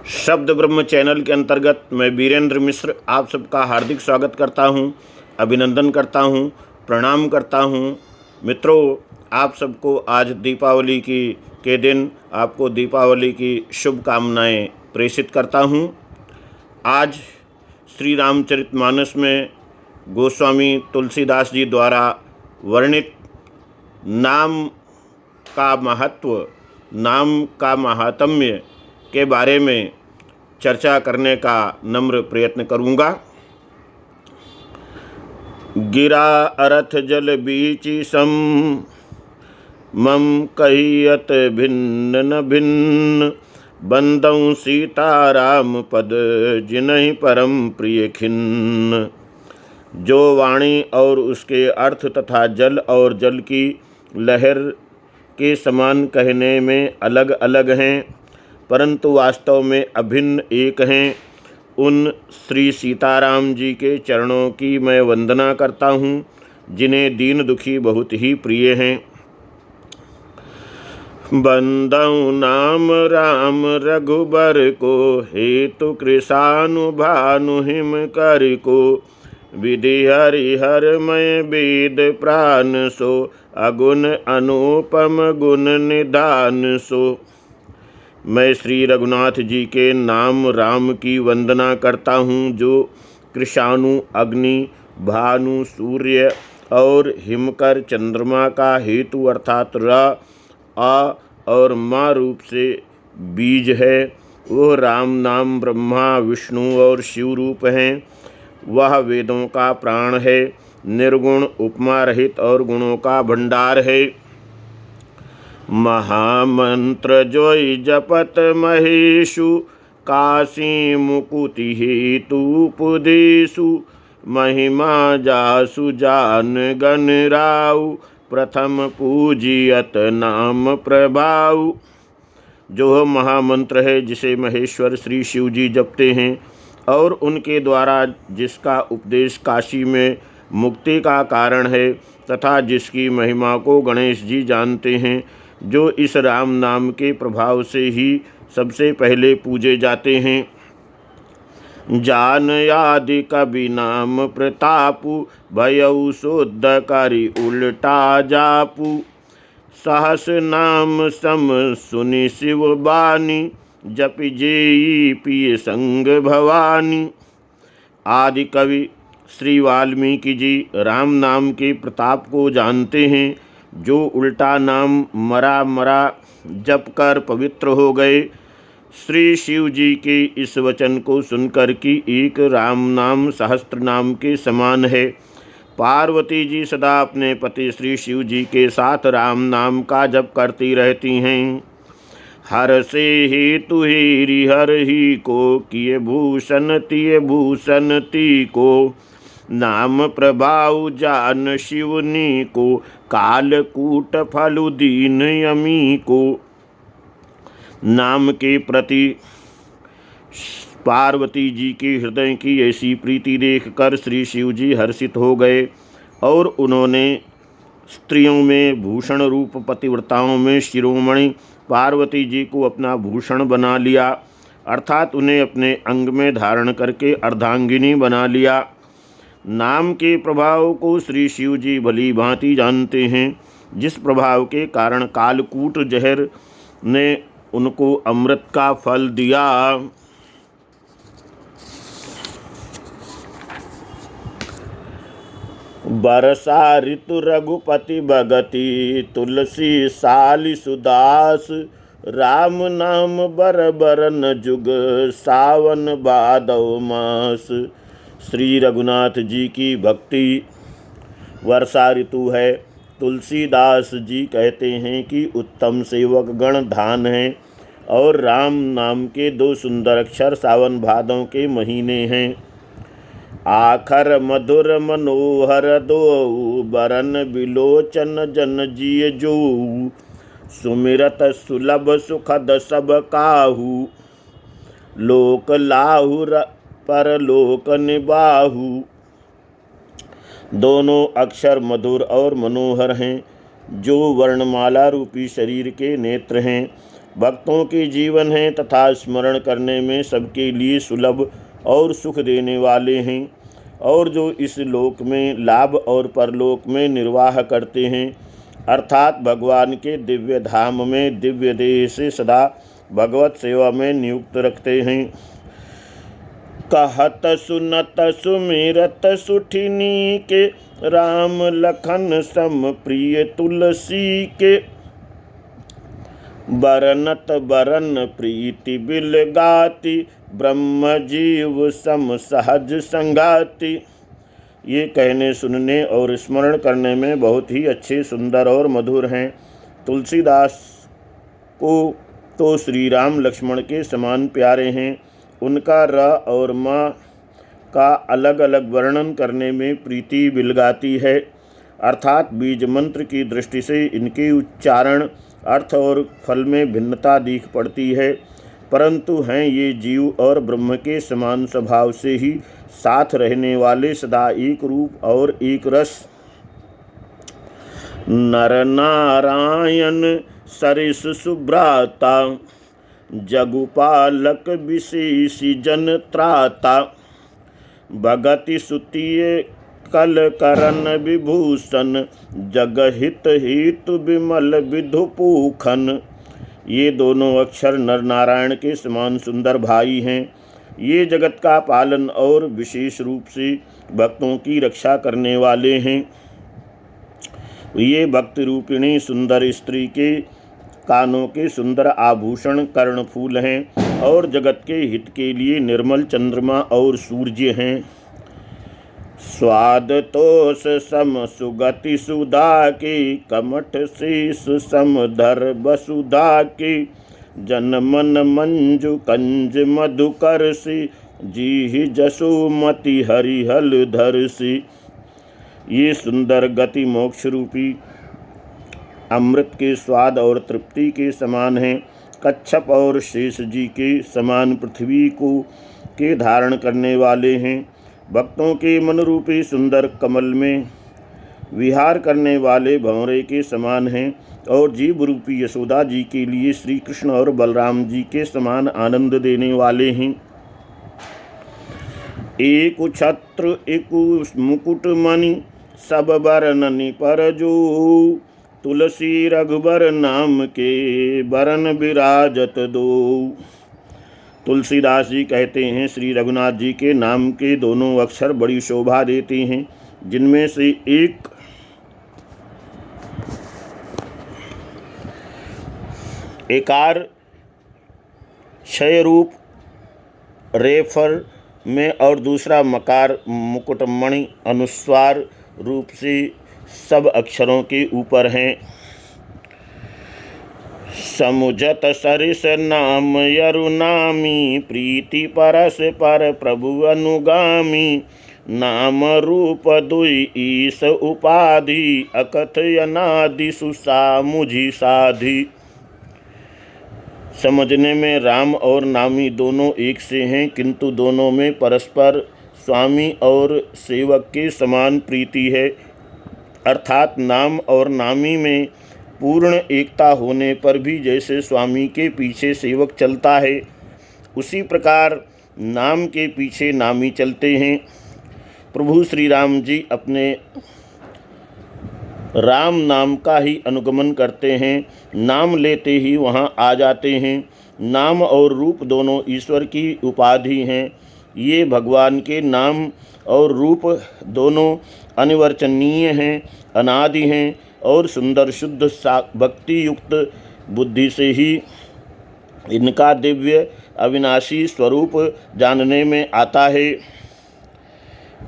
शब्द ब्रह्म चैनल के अंतर्गत मैं वीरेंद्र मिश्र आप सबका हार्दिक स्वागत करता हूं, अभिनंदन करता हूं, प्रणाम करता हूं। मित्रों, आप सबको आज दीपावली के दिन आपको दीपावली की शुभकामनाएं प्रेषित करता हूं। आज श्री रामचरितमानस में गोस्वामी तुलसीदास जी द्वारा वर्णित नाम का महत्व, नाम का महात्म्य के बारे में चर्चा करने का नम्र प्रयत्न करूँगा। गिरा अरथ जल बीची सम, मम कहियत भिन्न न भिन्न, बंदौ सीताराम पद जिनहि परम प्रिय खिन्न। जो वाणी और उसके अर्थ तथा जल और जल की लहर के समान कहने में अलग अलग हैं, परंतु वास्तव में अभिन्न एक हैं। उन श्री सीताराम जी के चरणों की मैं वंदना करता हूँ, जिन्हें दीन दुखी बहुत ही प्रिय हैं। बंदौ नाम राम रघुबर को, हेतु कृशानुभानु हिम कर को। विधि हरिहर मय वेद प्राण सो, अगुण अनुपम गुण निधान सो। मैं श्री रघुनाथ जी के नाम राम की वंदना करता हूँ, जो कृशानु अग्नि, भानु सूर्य और हिमकर चंद्रमा का हेतु अर्थात र, आ और मा रूप से बीज है। वह राम नाम ब्रह्मा विष्णु और शिव रूप हैं। वह वेदों का प्राण है, निर्गुण उपमा रहित और गुणों का भंडार है। महामंत्र जोई जपत महेशु, काशी मुकुति हेतु पुदेशु। महिमा जासु जान गण राउ, प्रथम पूजियत नाम प्रभाउ। जो महामंत्र है जिसे महेश्वर श्री शिव जी जपते हैं और उनके द्वारा जिसका उपदेश काशी में मुक्ति का कारण है, तथा जिसकी महिमा को गणेश जी जानते हैं, जो इस राम नाम के प्रभाव से ही सबसे पहले पूजे जाते हैं। जान आदि कवि नाम प्रतापु, भयउ शुद्ध करि उल्टा जापु। सहस नाम सम सुनि शिव बानी, जपि जेई पिय संग भवानी। आदि कवि श्री वाल्मीकि जी राम नाम के प्रताप को जानते हैं, जो उल्टा नाम मरा मरा जप कर पवित्र हो गए। श्री शिव जी के इस वचन को सुनकर कि एक राम नाम सहस्त्र नाम के समान है। पार्वती जी सदा अपने पति श्री शिव जी के साथ राम नाम का जप करती रहती हैं। हर से हेतु हेरि हर ही को, किए भूषण तिय भूषण ती को। नाम प्रभाव जान शिवनी को, कालकूट फलु दीन यमी को। नाम के प्रति पार्वती जी के हृदय की ऐसी प्रीति देखकर श्री शिव जी हर्षित हो गए और उन्होंने स्त्रियों में भूषण रूप पतिव्रताओं में शिरोमणि पार्वती जी को अपना भूषण बना लिया, अर्थात उन्हें अपने अंग में धारण करके अर्धांगिनी बना लिया। नाम के प्रभाव को श्री शिव जी भली भांति जानते हैं, जिस प्रभाव के कारण कालकूट जहर ने उनको अमृत का फल दिया। बरसा ऋतु रघुपति भगति, तुलसी साली सुदास। राम नाम बर बरन जुग, सावन भादव मास। श्री रघुनाथ जी की भक्ति वर्षा ऋतु है। तुलसीदास जी कहते हैं कि उत्तम सेवक गण धान हैं और राम नाम के दो सुंदर अक्षर सावन भादों के महीने हैं। आखर मधुर मनोहर दो, बरन बिलोचन जन जिय जो। सुमिरत सुलभ सुखद सब काहू, लोक लाहुर परलोक निबाहु। दोनों अक्षर मधुर और मनोहर हैं, जो वर्णमाला रूपी शरीर के नेत्र हैं। भक्तों के जीवन हैं तथा स्मरण करने में सबके लिए सुलभ और सुख देने वाले हैं, और जो इस लोक में लाभ और परलोक में निर्वाह करते हैं, अर्थात भगवान के दिव्य धाम में दिव्य देह से सदा भगवत सेवा में नियुक्त रखते हैं। कहत सुनत सुमिरत सुठिनी के, राम लखन सम प्रिय तुलसी के। बरनत बरन प्रीति बिल गाति, ब्रह्म जीव सम सहज संगाति। ये कहने सुनने और स्मरण करने में बहुत ही अच्छे, सुंदर और मधुर हैं। तुलसीदास को तो श्री राम लक्ष्मण के समान प्यारे हैं। उनका र और म का अलग अलग वर्णन करने में प्रीति बिलगाती है, अर्थात बीज मंत्र की दृष्टि से इनके उच्चारण, अर्थ और फल में भिन्नता दिख पड़ती है, परंतु हैं ये जीव और ब्रह्म के समान स्वभाव से ही साथ रहने वाले, सदा एक रूप और एक रस। नर नारायण सरिस सुभ्राता, जगुपालक विशेषी जन त्राता। भगति सुतिय कल करन विभूषण, जगहित हेतु विमल विधुपूखन। ये दोनों अक्षर नर नारायण के समान सुंदर भाई हैं। ये जगत का पालन और विशेष रूप से भक्तों की रक्षा करने वाले हैं। ये भक्ति रूपिणी सुंदर स्त्री के कानों के सुंदर आभूषण कर्णफूल हैं, और जगत के हित के लिए निर्मल चंद्रमा और सूर्य हैं। स्वाद तोष सम सुगति सुधा की, कमठ शीस सम धर वसुधा की। जन मन मंजु कंज मधुकर सी, जी जसुमति हरिहल धर सी। ये सुंदर गति मोक्ष रूपी अमृत के स्वाद और तृप्ति के समान हैं। कच्छप और शेष जी के समान पृथ्वी को के धारण करने वाले हैं। भक्तों के मन रूपी सुंदर कमल में विहार करने वाले भंवरे के समान हैं, और जीव रूपी यशोदा जी के लिए श्री कृष्ण और बलराम जी के समान आनंद देने वाले हैं। एक छत्र एक मुकुट मणि, सब बरननि पर जो। तुलसी रघुबर नाम के, बरन विराजत दो। तुलसीदास जी कहते हैं, श्री रघुनाथ जी के नाम के दोनों अक्षर बड़ी शोभा देते हैं, जिनमें से एक एकार क्षय रूप रेफर में और दूसरा मकार मुकुटमणि अनुस्वार रूप से सब अक्षरों के ऊपर हैं। समुझत सरिस नाम यरुनामी, प्रीति परस पर प्रभु अनुगामी। नाम रूप दुई ईस उपाधि, अकथयनादि सुसा मुझी साधि। समझने में राम और नामी दोनों एक से हैं, किंतु दोनों में परस्पर स्वामी और सेवक के समान प्रीति है, अर्थात नाम और नामी में पूर्ण एकता होने पर भी जैसे स्वामी के पीछे सेवक चलता है, उसी प्रकार नाम के पीछे नामी चलते हैं। प्रभु श्री राम जी अपने राम नाम का ही अनुगमन करते हैं, नाम लेते ही वहाँ आ जाते हैं। नाम और रूप दोनों ईश्वर की उपाधि हैं। ये भगवान के नाम और रूप दोनों अनिवर्चनीय हैं, अनादि हैं, और सुंदर शुद्ध भक्ति युक्त बुद्धि से ही इनका दिव्य अविनाशी स्वरूप जानने में आता है।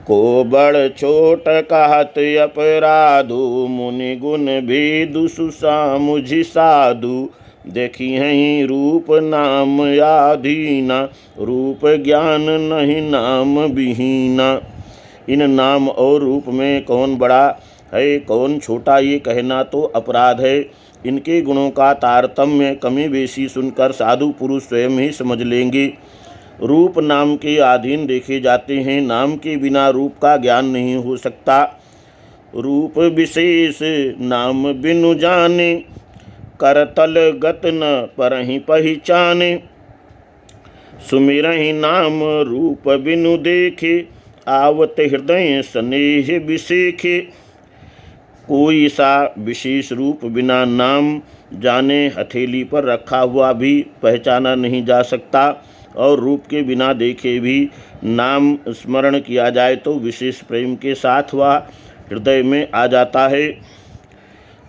को बड़ छोट कहत अपराधु, मुनि गुण भेदु सुसा मुझि साधु। देखी हैं रूप नाम याधीना, रूप ज्ञान नहीं नाम विहीना। इन नाम और रूप में कौन बड़ा है कौन छोटा, ये कहना तो अपराध है। इनके गुणों का तारतम्य कमी बेशी सुनकर साधु पुरुष स्वयं ही समझ लेंगे। रूप नाम के अधीन देखे जाते हैं, नाम के बिना रूप का ज्ञान नहीं हो सकता। रूप विशेष नाम बिनु जाने, करतल गत न परहि पहिचाने। सुमिरहि नाम रूप बिनु देखे, आवत हृदय स्नेह बिसेखे। कोई सा विशेष रूप बिना नाम जाने हथेली पर रखा हुआ भी पहचाना नहीं जा सकता, और रूप के बिना देखे भी नाम स्मरण किया जाए तो विशेष प्रेम के साथ वह हृदय में आ जाता है।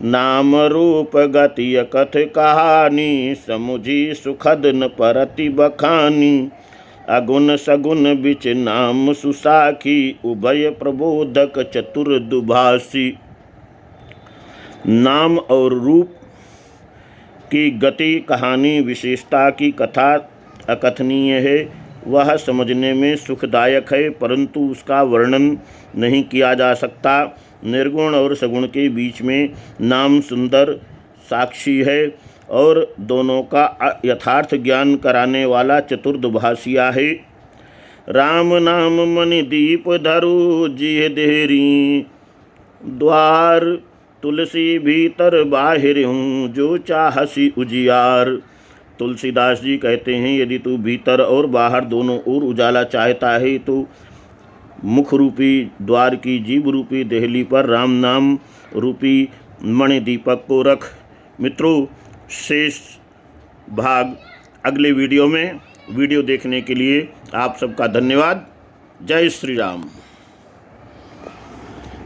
नाम रूप गति कथ कहानी, समुझी सुखद न परति बखानी। अगुण सगुण बिच नाम सुसाखी, उभय प्रबोधक चतुर दुभाषी। नाम और रूप की गति, कहानी, विशेषता की कथा अकथनीय है। वह समझने में सुखदायक है, परंतु उसका वर्णन नहीं किया जा सकता। निर्गुण और सगुण के बीच में नाम सुंदर साक्षी है और दोनों का यथार्थ ज्ञान कराने वाला चतुर्दुभाषिया है। राम नाम मणि दीप धरु, जिह देहरी द्वार। तुलसी भीतर बाहिर हूँ, जो चाहसी उजियार। तुलसीदास जी कहते हैं, यदि तू भीतर और बाहर दोनों ओर उजाला चाहता है तो मुख रूपी द्वार की जीभ रूपी देहली पर राम नाम रूपी मणि दीपक को रख। मित्रों, शेष भाग अगले वीडियो में। वीडियो देखने के लिए आप सबका धन्यवाद। जय श्री राम।